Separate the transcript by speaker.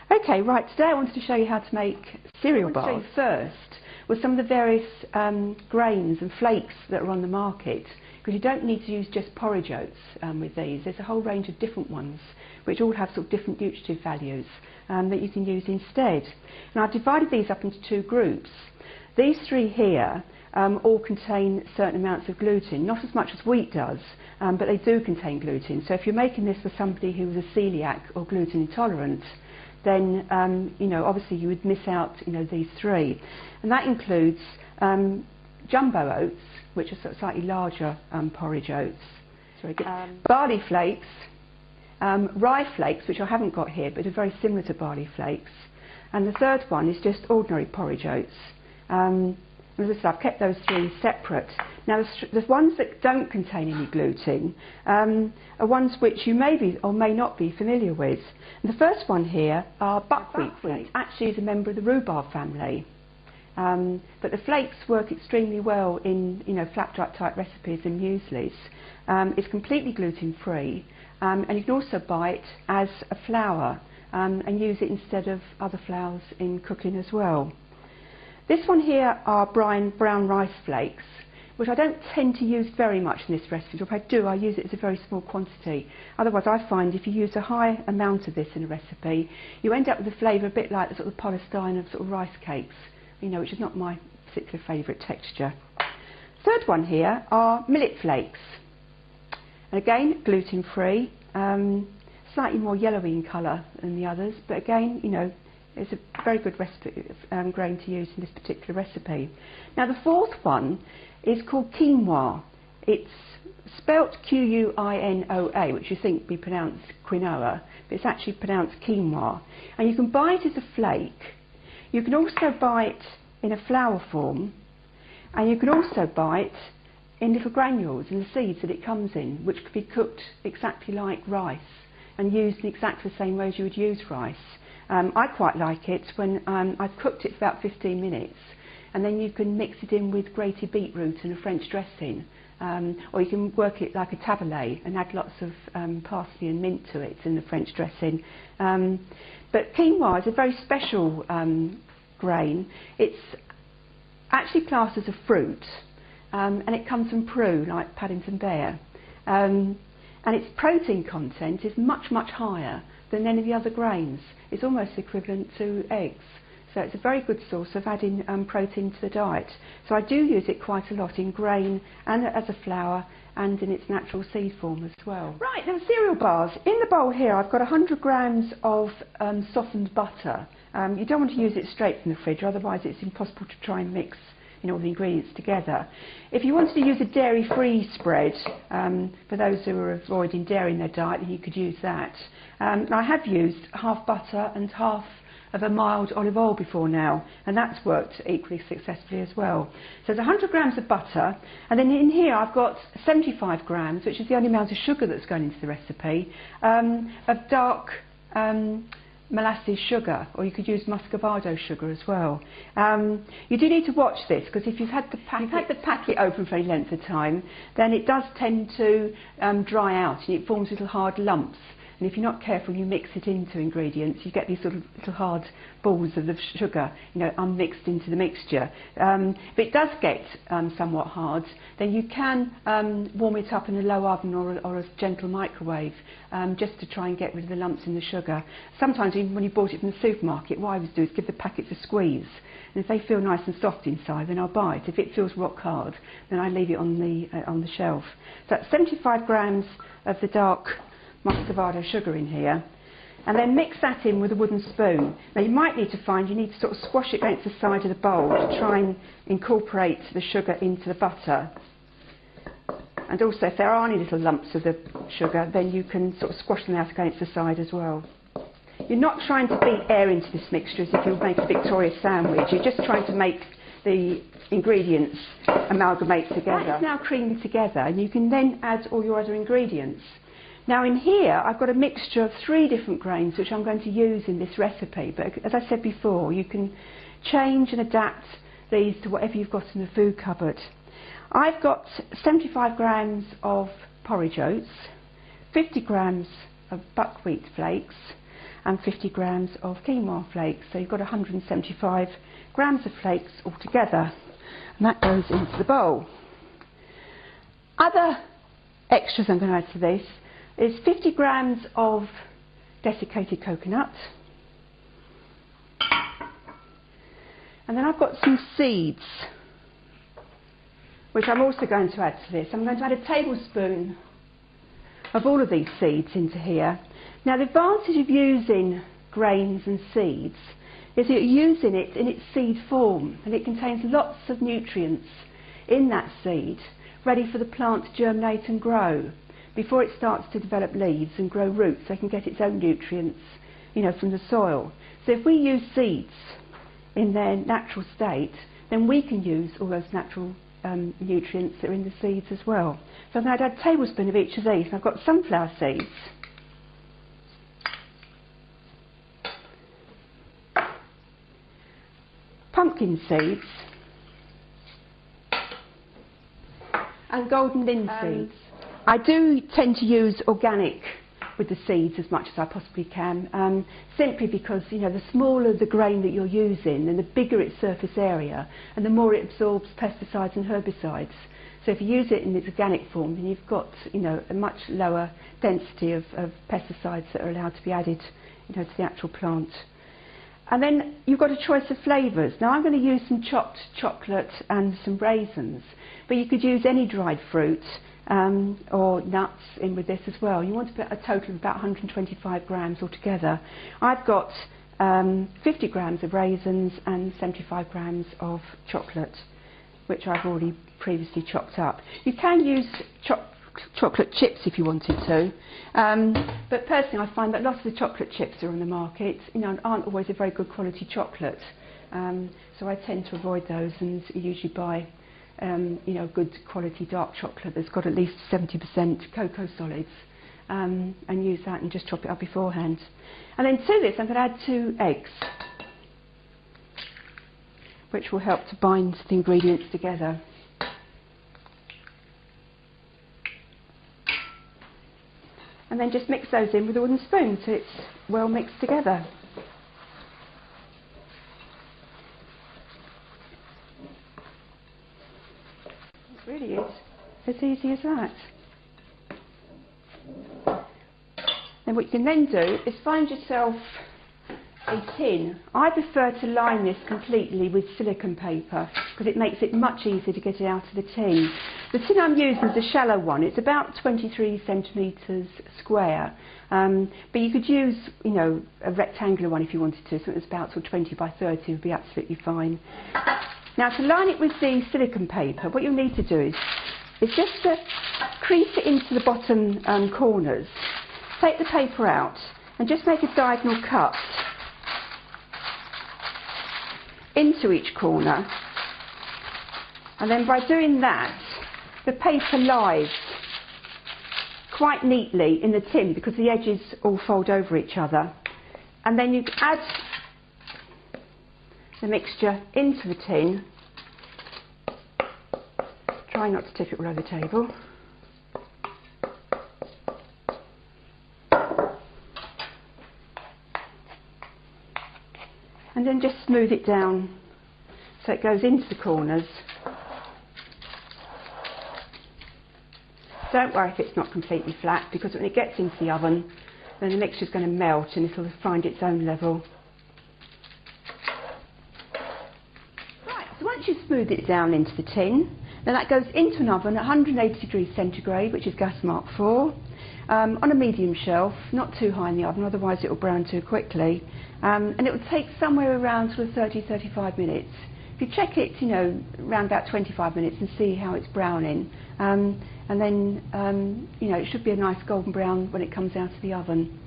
Speaker 1: Okay, right, today I wanted to show you how to make cereal bars. What I want to show you first was some of the various grains and flakes that are on the market, because you don't need to use just porridge oats with these. There's a whole range of different ones which all have sort of different nutritive values that you can use instead. And I've divided these up into two groups. These three here all contain certain amounts of gluten, not as much as wheat does, but they do contain gluten. So if you're making this for somebody who is a celiac or gluten intolerant, then obviously you would miss out these three. And that includes jumbo oats, which are sort of slightly larger porridge oats, barley flakes, rye flakes, which I haven't got here but are very similar to barley flakes, and the third one is just ordinary porridge oats. As I said, I've kept those three separate. Now the ones that don't contain any gluten are ones which you may be or may not be familiar with. And the first one here are buckwheat flakes. Actually is a member of the rhubarb family. But the flakes work extremely well in flapjack type recipes and mueslis. It's completely gluten free, and you can also buy it as a flour and use it instead of other flours in cooking as well. This one here are brown rice flakes, which I don't tend to use very much in this recipe. If I do, I use it as a very small quantity. Otherwise, I find if you use a high amount of this in a recipe, you end up with a flavour a bit like the sort of polystyrene of sort of rice cakes, which is not my particular favourite texture. Third one here are millet flakes, and again gluten-free, slightly more yellowy in colour than the others, but again, it's a very good recipe, grain to use in this particular recipe. Now the fourth one is called quinoa. It's spelt Q-U-I-N-O-A, which you think would be pronounced quinoa, but it's actually pronounced quinoa. And you can buy it as a flake. You can also buy it in a flour form, and you can also buy it in little granules in the seeds that it comes in, which could be cooked exactly like rice and used in exactly the same way as you would use rice. I quite like it when I've cooked it for about 15 minutes, and then you can mix it in with grated beetroot and a French dressing, or you can work it like a taboulet and add lots of parsley and mint to it in the French dressing. But quinoa is a very special grain. It's actually classed as a fruit, and it comes from Peru, like Paddington Bear, and its protein content is much, much higher than any of the other grains. It's almost equivalent to eggs. So it's a very good source of adding protein to the diet. So I do use it quite a lot in grain and as a flour and in its natural seed form as well. Right, now cereal bars. In the bowl here I've got 100 grams of softened butter. You don't want to use it straight from the fridge, otherwise it's impossible to try and mix all the ingredients together. If you wanted to use a dairy-free spread, for those who are avoiding dairy in their diet, then you could use that. I have used half butter and half of a mild olive oil before now, and that's worked equally successfully as well. So there's 100 grams of butter, and then in here I've got 75 grams, which is the only amount of sugar that's going into the recipe, of dark molasses sugar, or you could use muscovado sugar as well. You do need to watch this, because if you've had the packet open for any length of time, then it does tend to dry out and it forms little hard lumps. And if you're not careful, you mix it into ingredients, you get these sort of little hard balls of the sugar, unmixed into the mixture. If it does get somewhat hard, then you can warm it up in a low oven or a gentle microwave, just to try and get rid of the lumps in the sugar. Sometimes even when you bought it from the supermarket, what I always do is give the packets a squeeze. And if they feel nice and soft inside, then I'll buy it. If it feels rock hard, then I leave it on the shelf. So that's 75 grams of the dark muscovado sugar in here, and then mix that in with a wooden spoon. Now you might need to find you need to sort of squash it against the side of the bowl to try and incorporate the sugar into the butter. And also if there are any little lumps of the sugar, then you can sort of squash them out against the side as well. You're not trying to beat air into this mixture as if you make a Victoria sandwich, you're just trying to make the ingredients amalgamate together. That's now creamed together, and you can then add all your other ingredients. Now in here I've got a mixture of 3 different grains which I'm going to use in this recipe, but as I said before, you can change and adapt these to whatever you've got in the food cupboard. I've got 75 grams of porridge oats, 50 grams of buckwheat flakes, and 50 grams of quinoa flakes. So you've got 175 grams of flakes altogether, and that goes into the bowl. Other extras I'm going to add to this is 50 grams of desiccated coconut, and then I've got some seeds which I'm also going to add to this. I'm going to add a tablespoon of all of these seeds into here. Now the advantage of using grains and seeds is that you're using it in its seed form, and it contains lots of nutrients in that seed ready for the plant to germinate and grow before it starts to develop leaves and grow roots. So it can get its own nutrients, you know, from the soil. So if we use seeds in their natural state, then we can use all those natural nutrients that are in the seeds as well. So I'm going to add a tablespoon of each of these. I've got sunflower seeds, pumpkin seeds, and golden lin seeds. I do tend to use organic with the seeds as much as I possibly can, simply because, you know, the smaller the grain that you're using, and the bigger its surface area, and the more it absorbs pesticides and herbicides. So if you use it in its organic form, then you've got, you know, a much lower density of pesticides that are allowed to be added, you know, to the actual plant. And then you've got a choice of flavours. Now I'm going to use some chopped chocolate and some raisins, but you could use any dried fruit or nuts in with this as well. You want to put a total of about 125 grams altogether. I've got 50 grams of raisins and 75 grams of chocolate, which I've already previously chopped up. You can use chocolate chips if you wanted to, but personally I find that lots of the chocolate chips that are on the market, you know, aren't always a very good quality chocolate, so I tend to avoid those and usually buy you know, good quality dark chocolate that's got at least 70% cocoa solids, and use that and just chop it up beforehand. And then to this I'm going to add 2 eggs, which will help to bind the ingredients together. And then just mix those in with a wooden spoon so it's well mixed together. It really is as easy as that. Then what you can then do is find yourself a tin. I prefer to line this completely with silicone paper because it makes it much easier to get it out of the tin. The tin I'm using is a shallow one. It's about 23 centimetres square, but you could use, you know, a rectangular one if you wanted to, so it's about sort of 20 by 30 would be absolutely fine. Now to line it with the silicone paper, what you'll need to do is just to crease it into the bottom corners. Take the paper out and just make a diagonal cut into each corner, and then by doing that the paper lies quite neatly in the tin because the edges all fold over each other, and then you add the mixture into the tin. Try not to tip it all over the table. And then just smooth it down so it goes into the corners. Don't worry if it's not completely flat, because when it gets into the oven then the mixture is going to melt and it'll find its own level. Right, so once you've smoothed it down into the tin, then that goes into an oven at 180 degrees centigrade, which is gas mark 4, on a medium shelf, not too high in the oven, otherwise it will brown too quickly, and it will take somewhere around sort of 30-35 minutes. If you check it, you know, around about 25 minutes and see how it's browning, and then you know, it should be a nice golden brown when it comes out of the oven.